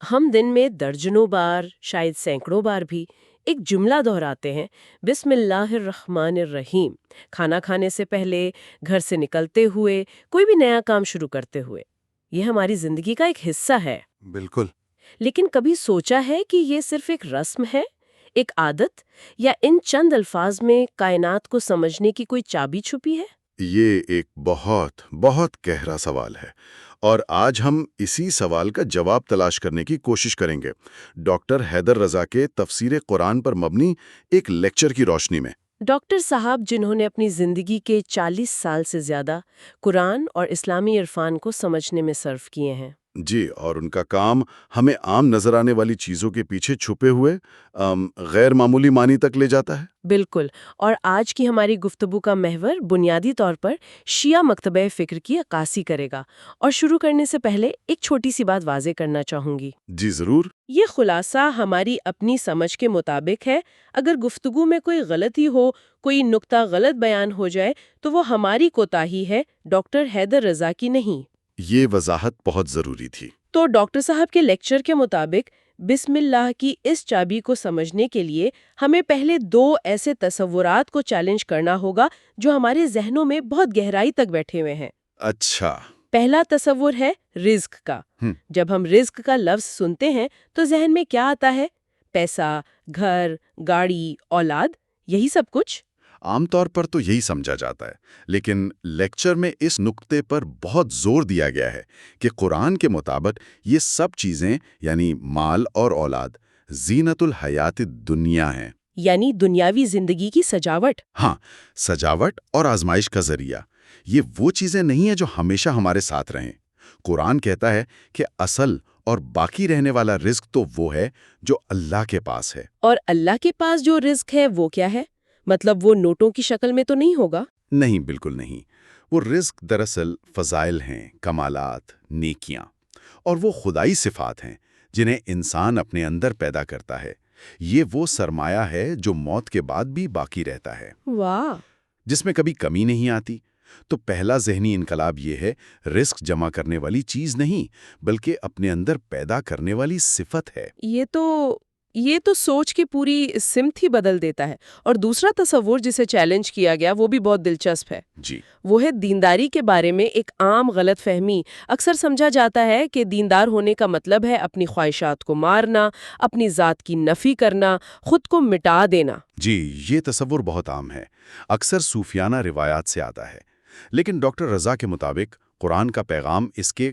ہم دن میں درجنوں بار، شاید سینکڑوں بار بھی ایک جملہ دہراتے ہیں، بسم اللہ الرحمن الرحیم، کھانا کھانے سے پہلے، گھر سے نکلتے ہوئے، کوئی بھی نیا کام شروع کرتے ہوئے۔ یہ ہماری زندگی کا ایک حصہ ہے۔ بالکل۔ لیکن کبھی سوچا ہے کہ یہ صرف ایک رسم ہے، ایک عادت، یا ان چند الفاظ میں کائنات کو سمجھنے کی کوئی چابی چھپی ہے؟ یہ ایک بہت بہت گہرا سوال ہے، اور آج ہم اسی سوال کا جواب تلاش کرنے کی کوشش کریں گے، ڈاکٹر حیدر رضا کے تفسیر قرآن پر مبنی ایک لیکچر کی روشنی میں۔ ڈاکٹر صاحب جنہوں نے اپنی زندگی کے 40 سال سے زیادہ قرآن اور اسلامی عرفان کو سمجھنے میں صرف کیے ہیں۔ جی، اور ان کا کام ہمیں عام نظر آنے والی چیزوں کے پیچھے چھپے ہوئے غیر معمولی معنی تک لے جاتا ہے۔ بالکل، اور آج کی ہماری گفتگو کا محور بنیادی طور پر شیعہ مکتبہ فکر کی عکاسی کرے گا، اور شروع کرنے سے پہلے ایک چھوٹی سی بات واضح کرنا چاہوں گی۔ جی ضرور۔ یہ خلاصہ ہماری اپنی سمجھ کے مطابق ہے۔ اگر گفتگو میں کوئی غلطی ہو، کوئی نقطہ غلط بیان ہو جائے تو وہ ہماری کوتاہی ہے، ڈاکٹر حیدر رضا کی نہیں۔ یہ وضاحت بہت ضروری تھی۔ تو ڈاکٹر صاحب کے لیکچر کے مطابق بسم اللہ کی اس چابی کو سمجھنے کے لیے ہمیں پہلے دو ایسے تصورات کو چیلنج کرنا ہوگا جو ہمارے ذہنوں میں بہت گہرائی تک بیٹھے ہوئے ہیں۔ اچھا۔ پہلا تصور ہے رزق کا۔ جب ہم رزق کا لفظ سنتے ہیں تو ذہن میں کیا آتا ہے؟ پیسہ، گھر، گاڑی، اولاد، یہی سب کچھ؟ عام طور پر تو یہی سمجھا جاتا ہے، لیکن لیکچر میں اس نقطے پر بہت زور دیا گیا ہے کہ قرآن کے مطابق یہ سب چیزیں یعنی مال اور اولاد زینت الحیات دنیا ہیں۔ یعنی دنیاوی زندگی کی سجاوٹ۔ ہاں، سجاوٹ اور آزمائش کا ذریعہ۔ یہ وہ چیزیں نہیں ہیں جو ہمیشہ ہمارے ساتھ رہیں۔ قرآن کہتا ہے کہ اصل اور باقی رہنے والا رزق تو وہ ہے جو اللہ کے پاس ہے۔ اور اللہ کے پاس جو رزق ہے وہ کیا ہے؟ مطلب وہ نوٹوں کی شکل میں تو نہیں ہوگا؟ نہیں، بالکل نہیں۔ وہ رزق دراصل فضائل ہیں، کمالات، نیکیاں، اور وہ خدائی صفات ہیں جنہیں انسان اپنے اندر پیدا کرتا ہے۔ یہ وہ سرمایہ ہے جو موت کے بعد بھی باقی رہتا ہے، واہ! جس میں کبھی کمی نہیں آتی۔ تو پہلا ذہنی انقلاب یہ ہے، رزق جمع کرنے والی چیز نہیں بلکہ اپنے اندر پیدا کرنے والی صفت ہے۔ یہ تو سوچ کے پوری سمت ہی بدل دیتا ہے۔ اور دوسرا تصور جسے چیلنج کیا گیا وہ بھی بہت دلچسپ ہے۔ جی، وہ ہے دینداری کے بارے میں ایک عام غلط فہمی۔ اکثر سمجھا جاتا ہے کہ دیندار ہونے کا مطلب ہے اپنی خواہشات کو مارنا، اپنی ذات کی نفی کرنا، خود کو مٹا دینا۔ جی، یہ تصور بہت عام ہے، اکثر صوفیانہ روایات سے آتا ہے، لیکن ڈاکٹر رضا کے مطابق قرآن کا پیغام اس کے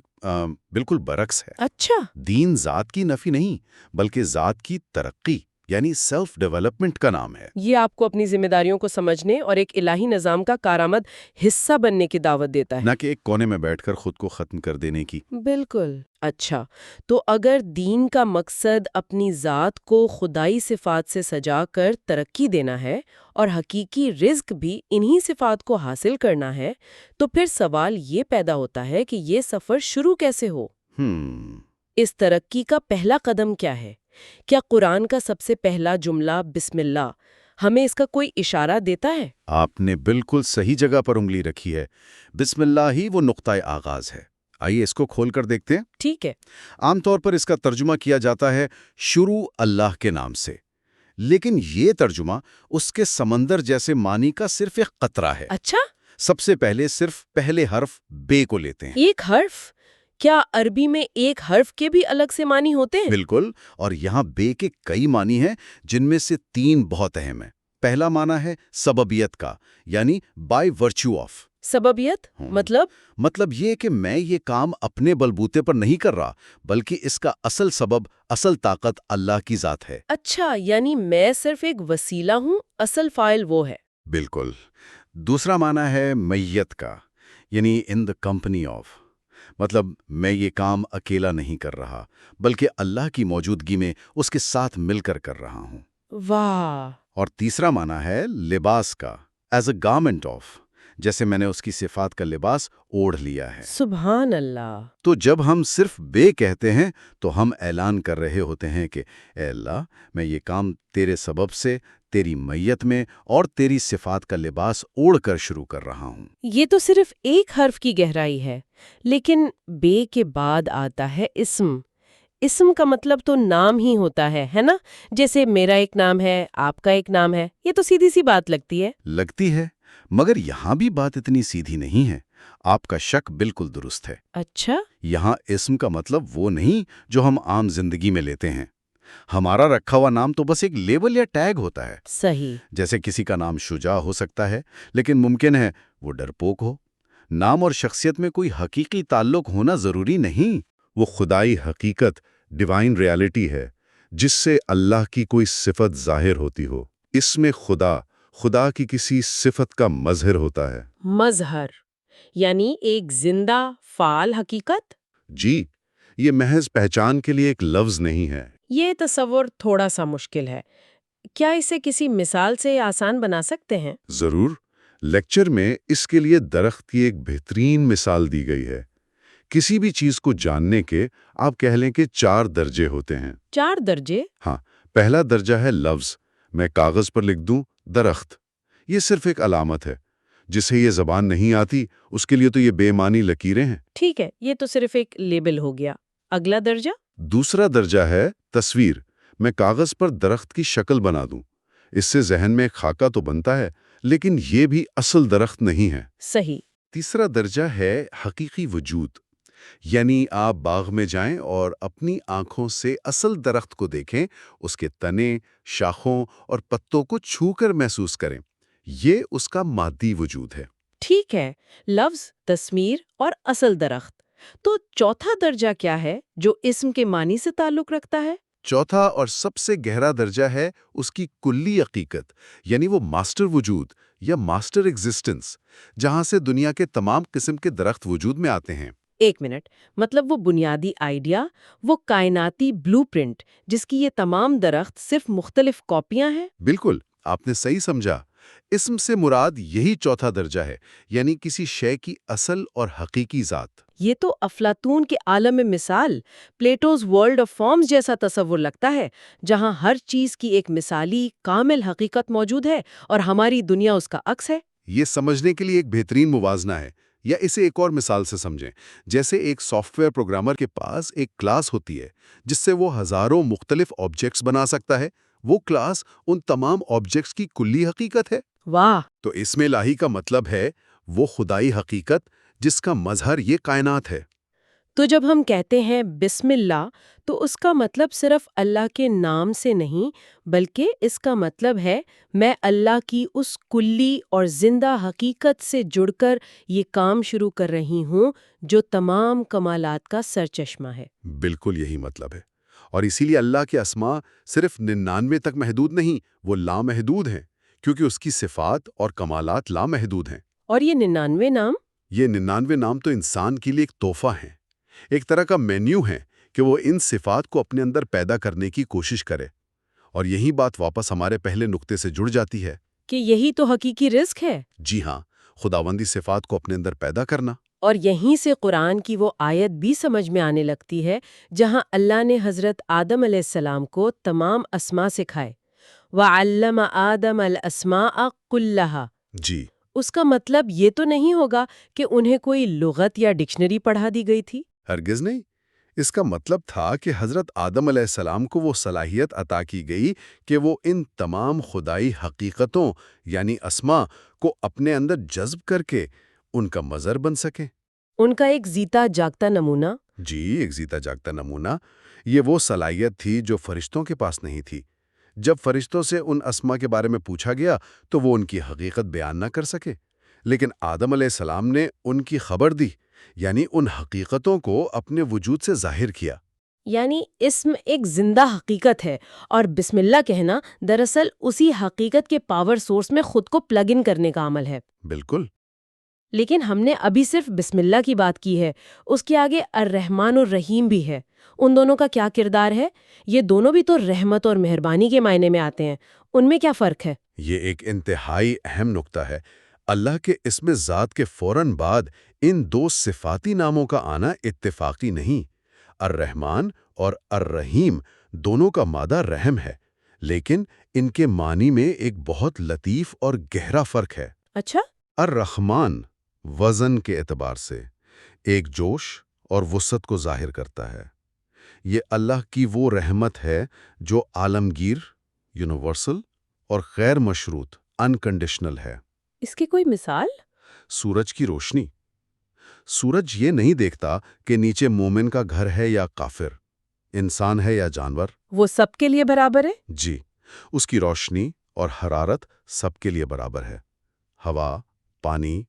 بالکل برعکس ہے۔ اچھا۔ دین ذات کی نفی نہیں بلکہ ذات کی ترقی یعنی سیلف ڈیولپمنٹ کا نام ہے۔ یہ آپ کو اپنی ذمہ داریوں کو سمجھنے اور ایک الہی نظام کا کارآمد حصہ بننے کی دعوت دیتا ہے، نہ کہ ایک کونے میں بیٹھ کر خود کو ختم کر دینے کی۔ بالکل۔ اچھا، تو اگر دین کا مقصد اپنی ذات کو خدائی صفات سے سجا کر ترقی دینا ہے اور حقیقی رزق بھی انہی صفات کو حاصل کرنا ہے، تو پھر سوال یہ پیدا ہوتا ہے کہ یہ سفر شروع کیسے ہو؟ اس ترقی کا پہلا قدم کیا ہے؟ کیا قرآن کا سب سے پہلا جملہ بسم اللہ ہمیں اس کا کوئی اشارہ دیتا ہے؟ آپ نے بالکل صحیح جگہ پر انگلی رکھی ہے۔ بسم اللہ ہی وہ نقطۂ آغاز ہے۔ آئیے اس کو کھول کر دیکھتے ہیں۔ ٹھیک ہے۔ عام طور پر اس کا ترجمہ کیا جاتا ہے شروع اللہ کے نام سے، لیکن یہ ترجمہ اس کے سمندر جیسے معنی کا صرف ایک قطرہ ہے۔ اچھا؟ سب سے پہلے صرف پہلے حرف بے کو لیتے ہیں۔ ایک حرف؟ کیا عربی میں ایک حرف کے بھی الگ سے معنی ہوتے ہیں؟ بالکل، اور یہاں بے کے کئی معنی ہیں جن میں سے 3 بہت اہم ہیں۔ پہلا معنی ہے سببیت کا، یعنی بائی ورچو آف۔ سببیت مطلب یہ کہ میں یہ کام اپنے بلبوتے پر نہیں کر رہا بلکہ اس کا اصل سبب، اصل طاقت اللہ کی ذات ہے۔ اچھا، یعنی میں صرف ایک وسیلہ ہوں، اصل فاعل وہ ہے۔ بالکل۔ دوسرا معنی ہے میت کا، یعنی ان دا کمپنی آف، مطلب میں یہ کام اکیلا نہیں کر رہا بلکہ اللہ کی موجودگی میں اس کے ساتھ مل کر رہا ہوں۔ واہ! اور تیسرا معنی ہے لباس کا، ایز اے گارمنٹ آف، جیسے میں نے اس کی صفات کا لباس اوڑھ لیا ہے۔ سبحان اللہ! تو جب ہم صرف بے کہتے ہیں تو ہم اعلان کر رہے ہوتے ہیں کہ اے اللہ، میں یہ کام تیرے سبب سے، تیری میت میں اور تیری صفات کا لباس اوڑھ کر شروع کر رہا ہوں۔ یہ تو صرف ایک حرف کی گہرائی ہے، لیکن بے کے بعد آتا ہے اسم۔ اسم کا مطلب تو نام ہی ہوتا ہے نا؟ جیسے میرا ایک نام ہے، آپ کا ایک نام ہے، یہ تو سیدھی سی بات لگتی ہے۔ لگتی ہے، مگر یہاں بھی بات اتنی سیدھی نہیں ہے۔ آپ کا شک بالکل درست ہے۔ اچھا؟ یہاں اسم کا مطلب وہ نہیں جو ہم عام زندگی میں لیتے ہیں۔ ہمارا رکھا ہوا نام تو بس ایک لیبل یا ٹیگ ہوتا ہے۔ صحیح۔ جیسے کسی کا نام شجاع ہو سکتا ہے، لیکن ممکن ہے وہ ڈرپوک ہو۔ نام اور شخصیت میں کوئی حقیقی تعلق ہونا ضروری نہیں۔ وہ خدائی حقیقت، ڈیوائن ریالٹی ہے، جس سے اللہ کی کوئی صفت ظاہر ہوتی ہو۔ اس میں خدا کی کسی صفت کا مظہر ہوتا ہے۔ مظہر یعنی ایک زندہ فعال حقیقت؟ جی، یہ محض پہچان کے لیے ایک لفظ نہیں ہے۔ یہ تصور تھوڑا سا مشکل ہے، کیا اسے کسی مثال سے آسان بنا سکتے ہیں؟ ضرور۔ لیکچر میں اس کے لیے درخت کی ایک بہترین مثال دی گئی ہے۔ کسی بھی چیز کو جاننے کے آپ کہہ لیں کہ 4 درجے ہوتے ہیں۔ 4 درجے؟ ہاں، پہلا درجہ ہے لفظ۔ میں کاغذ پر لکھ دوں درخت، یہ صرف ایک علامت ہے۔ جسے یہ زبان نہیں آتی اس کے لیے تو یہ بے معنی لکیریں ہیں۔ ٹھیک ہے، یہ تو صرف ایک لیبل ہو گیا۔ اگلا درجہ؟ دوسرا درجہ ہے تصویر۔ میں کاغذ پر درخت کی شکل بنا دوں، اس سے ذہن میں ایک خاکہ تو بنتا ہے، لیکن یہ بھی اصل درخت نہیں ہے۔ صحیح۔ تیسرا درجہ ہے حقیقی وجود، یعنی آپ باغ میں جائیں اور اپنی آنکھوں سے اصل درخت کو دیکھیں، اس کے تنے، شاخوں اور پتوں کو چھو کر محسوس کریں۔ یہ اس کا مادی وجود ہے۔ ٹھیک ہے، لفظ، تصویر اور اصل درخت۔ تو چوتھا درجہ کیا ہے جو اسم کے معنی سے تعلق رکھتا ہے؟ چوتھا اور سب سے گہرا درجہ ہے اس کی کلی حقیقت، یعنی وہ ماسٹر وجود یا ماسٹر ایگزسٹنس، جہاں سے دنیا کے تمام قسم کے درخت وجود میں آتے ہیں۔ ایک منٹ، مطلب وہ بنیادی آئیڈیا، وہ کائناتی بلو پرنٹ جس کی یہ تمام درخت صرف مختلف کاپیاں ہیں؟ بالکل، آپ نے صحیح سمجھا۔ اسم سے مراد یہی چوتھا درجہ ہے، یعنی کسی شے کی اصل اور حقیقی ذات۔ یہ تو افلاطون کے عالم مثال، پلیٹوز ورلڈ آف فارمز جیسا تصور لگتا ہے، جہاں ہر چیز کی ایک مثالی کامل حقیقت موجود ہے اور ہماری دنیا اس کا عکس ہے۔ یہ سمجھنے کے لیے ایک بہترین موازنہ ہے، یا اسے ایک اور مثال سے سمجھیں۔ جیسے ایک سافٹ ویئر پروگرامر کے پاس ایک کلاس ہوتی ہے جس سے وہ ہزاروں مختلف آبجیکٹس بنا سکتا ہے۔ وہ کلاس ان تمام آبجیکٹس کی کلی حقیقت ہے۔ واہ! تو اسم الہی کا مطلب ہے وہ خدائی حقیقت جس کا مظہر یہ کائنات ہے۔ تو جب ہم کہتے ہیں بسم اللہ تو اس کا مطلب صرف اللہ کے نام سے نہیں، بلکہ اس کا مطلب ہے میں اللہ کی اس کلی اور زندہ حقیقت سے جڑ کر یہ کام شروع کر رہی ہوں جو تمام کمالات کا سرچشمہ ہے۔ بالکل یہی مطلب ہے، اور اسی لیے اللہ کے اسماء صرف 99 تک محدود نہیں، وہ لامحدود ہیں، کیونکہ اس کی صفات اور کمالات لامحدود ہیں۔ اور یہ 99 نام؟ یہ 99 نام تو انسان کے لیے ایک تحفہ ہیں، ایک طرح کا مینیو ہے کہ وہ ان صفات کو اپنے اندر پیدا کرنے کی کوشش کرے۔ اور یہی بات واپس ہمارے پہلے نقطے سے جڑ جاتی ہے کہ یہی تو حقیقی رزق ہے۔ جی ہاں، خداوندی صفات کو اپنے اندر پیدا کرنا۔ اور یہیں سے قرآن کی وہ آیت بھی سمجھ میں آنے لگتی ہے جہاں اللہ نے حضرت آدم علیہ السلام کو تمام اسماء سکھائے۔ وَعَلَّمَ آدَمَ الْأَسْمَاءَ كُلَّهَا۔ جی، اس کا مطلب یہ تو نہیں ہوگا کہ انہیں کوئی لغت یا ڈکشنری پڑھا دی گئی تھی؟ ہرگز نہیں۔ اس کا مطلب تھا کہ حضرت آدم علیہ السلام کو وہ صلاحیت عطا کی گئی کہ وہ ان تمام خدائی حقیقتوں یعنی اسماء کو اپنے اندر جذب کر کے ان کا مظہر بن سکیں۔ ان کا ایک زیتا جاگتا نمونہ؟ جی، ایک زیتا جاگتا نمونہ۔ یہ وہ صلاحیت تھی جو فرشتوں کے پاس نہیں تھی۔ جب فرشتوں سے ان اسماء کے بارے میں پوچھا گیا تو وہ ان کی حقیقت بیان نہ کر سکے، لیکن آدم علیہ السلام نے ان کی خبر دی، یعنی ان حقیقتوں کو اپنے وجود سے ظاہر کیا۔ یعنی اسم ایک زندہ حقیقت ہے اور بسم اللہ کہنا دراصل اسی حقیقت کے پاور سورس میں خود کو پلگ ان کرنے کا عمل ہے۔ بالکل۔ لیکن ہم نے ابھی صرف بسم اللہ کی بات کی ہے، اس کے آگے الرحمن الرحیم بھی ہے۔ ان دونوں کا کیا کردار ہے؟ یہ دونوں بھی تو رحمت اور مہربانی کے معنی میں آتے ہیں، ان میں کیا فرق ہے؟ یہ ایک انتہائی اہم نقطہ ہے۔ اللہ کے اسم ذات کے فوراً بعد ان 2 صفاتی ناموں کا آنا اتفاقی نہیں۔ الرحمن اور الرحیم دونوں کا مادہ رحم ہے، لیکن ان کے معنی میں ایک بہت لطیف اور گہرا فرق ہے۔ اچھا؟ الرحمن وزن کے اعتبار سے ایک جوش اور وسعت کو ظاہر کرتا ہے، یہ اللہ کی وہ رحمت ہے جو عالمگیر، یونیورسل اور غیر مشروط، انکنڈیشنل ہے۔ اس کی کوئی مثال؟ سورج کی روشنی۔ سورج یہ نہیں دیکھتا کہ نیچے مومن کا گھر ہے یا کافر، انسان ہے یا جانور۔ وہ سب کے لیے برابر ہے؟ جی، اس کی روشنی اور حرارت سب کے لیے برابر ہے۔ ہوا، پانی،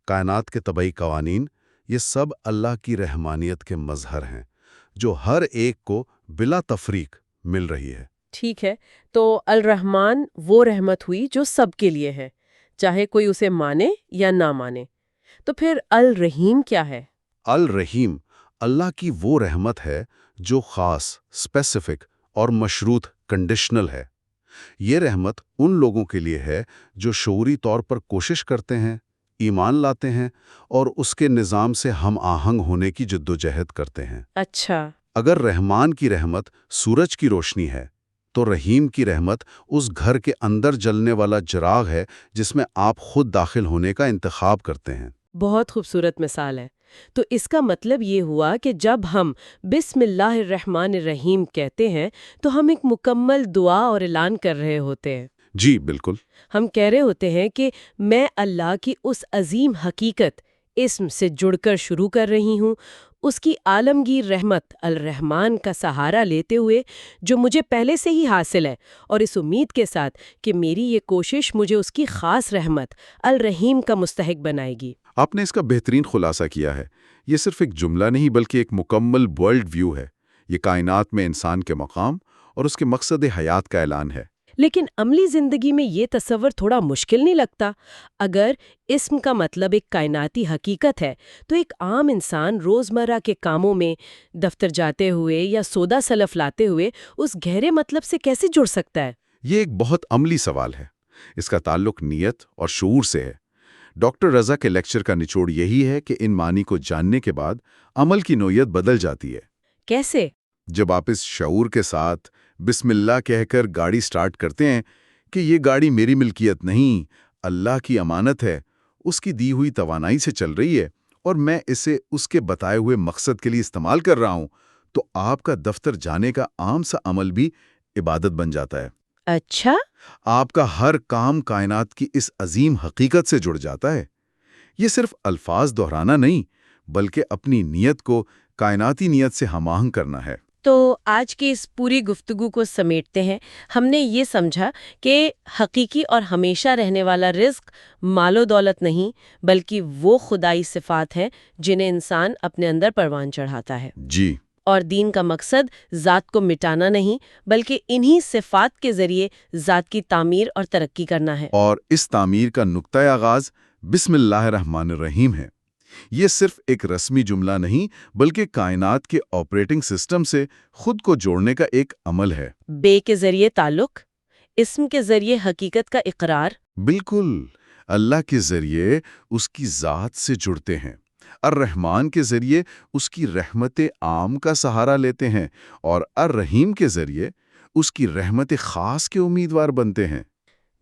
کائنات کے طبعی قوانین، یہ سب اللہ کی رحمانیت کے مظہر ہیں جو ہر ایک کو بلا تفریق مل رہی ہے۔ ٹھیک ہے، تو الرحمن وہ رحمت ہوئی جو سب کے لیے ہے، چاہے کوئی اسے مانے یا نہ مانے۔ تو پھر الرحیم کیا ہے؟ الرحیم اللہ کی وہ رحمت ہے جو خاص، اسپیسیفک اور مشروط، کنڈیشنل ہے۔ یہ رحمت ان لوگوں کے لیے ہے جو شعوری طور پر کوشش کرتے ہیں، ایمان لاتے ہیں اور اس کے نظام سے ہم آہنگ ہونے کی جدوجہد کرتے ہیں۔ اچھا، اگر رحمان کی رحمت سورج کی روشنی ہے تو رحیم کی رحمت اس گھر کے اندر جلنے والا چراغ ہے جس میں آپ خود داخل ہونے کا انتخاب کرتے ہیں۔ بہت خوبصورت مثال ہے۔ تو اس کا مطلب یہ ہوا کہ جب ہم بسم اللہ الرحمن الرحیم کہتے ہیں تو ہم ایک مکمل دعا اور اعلان کر رہے ہوتے ہیں۔ جی بالکل۔ ہم کہہ رہے ہوتے ہیں کہ میں اللہ کی اس عظیم حقیقت، اسم سے جڑ کر شروع کر رہی ہوں، اس کی عالمگیر رحمت الرحمن کا سہارا لیتے ہوئے جو مجھے پہلے سے ہی حاصل ہے، اور اس امید کے ساتھ کہ میری یہ کوشش مجھے اس کی خاص رحمت الرحیم کا مستحق بنائے گی۔ آپ نے اس کا بہترین خلاصہ کیا ہے۔ یہ صرف ایک جملہ نہیں بلکہ ایک مکمل ورلڈ ویو ہے۔ یہ کائنات میں انسان کے مقام اور اس کے مقصد حیات کا اعلان ہے۔ لیکن عملی زندگی میں یہ تصور تھوڑا مشکل نہیں لگتا؟ اگر اسم کا مطلب ایک کائناتی حقیقت ہے تو ایک عام انسان روزمرہ کے کاموں میں، دفتر جاتے ہوئے یا سودا سلف لاتے ہوئے اس گہرے مطلب سے کیسے جڑ سکتا ہے؟ یہ ایک بہت عملی سوال ہے۔ اس کا تعلق نیت اور شعور سے ہے۔ ڈاکٹر رضا کے لیکچر کا نچوڑ یہی ہے کہ ان معنی کو جاننے کے بعد عمل کی نوعیت بدل جاتی ہے۔ کیسے؟ جب آپ اس شعور کے ساتھ بسم اللہ کہہ کر گاڑی سٹارٹ کرتے ہیں کہ یہ گاڑی میری ملکیت نہیں، اللہ کی امانت ہے، اس کی دی ہوئی توانائی سے چل رہی ہے اور میں اسے اس کے بتائے ہوئے مقصد کے لیے استعمال کر رہا ہوں، تو آپ کا دفتر جانے کا عام سا عمل بھی عبادت بن جاتا ہے۔ اچھا، آپ کا ہر کام کائنات کی اس عظیم حقیقت سے جڑ جاتا ہے۔ یہ صرف الفاظ دہرانا نہیں بلکہ اپنی نیت کو کائناتی نیت سے ہم آہنگ کرنا ہے۔ تو آج کی اس پوری گفتگو کو سمیٹتے ہیں۔ ہم نے یہ سمجھا کہ حقیقی اور ہمیشہ رہنے والا رزق مال و دولت نہیں بلکہ وہ خدائی صفات ہیں جنہیں انسان اپنے اندر پروان چڑھاتا ہے۔ جی، اور دین کا مقصد ذات کو مٹانا نہیں بلکہ انہی صفات کے ذریعے ذات کی تعمیر اور ترقی کرنا ہے۔ اور اس تعمیر کا نقطۂ آغاز بسم اللہ الرحمن الرحیم ہے۔ یہ صرف ایک رسمی جملہ نہیں بلکہ کائنات کے آپریٹنگ سسٹم سے خود کو جوڑنے کا ایک عمل ہے۔ بے کے ذریعے تعلق، اسم کے ذریعے حقیقت کا اقرار۔ بالکل، اللہ کے ذریعے اس کی ذات سے جڑتے ہیں، الرحمن کے ذریعے اس کی رحمت عام کا سہارا لیتے ہیں اور الرحیم کے ذریعے اس کی رحمت خاص کے امیدوار بنتے ہیں۔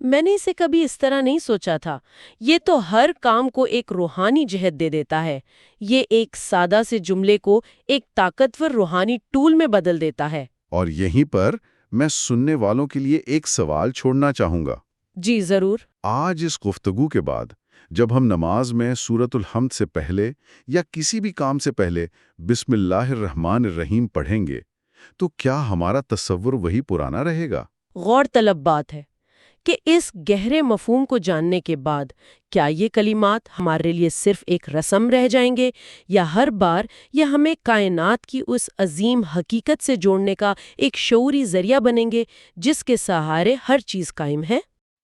میں نے اسے کبھی اس طرح نہیں سوچا تھا۔ یہ تو ہر کام کو ایک روحانی جہت دے دیتا ہے۔ یہ ایک سادہ سے جملے کو ایک طاقتور روحانی ٹول میں بدل دیتا ہے۔ اور یہیں پر میں سننے والوں کے لیے ایک سوال چھوڑنا چاہوں گا۔ جی ضرور۔ آج اس گفتگو کے بعد جب ہم نماز میں سورۃ الحمد سے پہلے یا کسی بھی کام سے پہلے بسم اللہ الرحمن الرحیم پڑھیں گے تو کیا ہمارا تصور وہی پرانا رہے گا؟ غور طلب بات ہے کہ اس گہرے مفہوم کو جاننے کے بعد کیا یہ کلمات ہمارے لیے صرف ایک رسم رہ جائیں گے یا ہر بار یہ ہمیں کائنات کی اس عظیم حقیقت سے جوڑنے کا ایک شعوری ذریعہ بنیں گے جس کے سہارے ہر چیز قائم ہے؟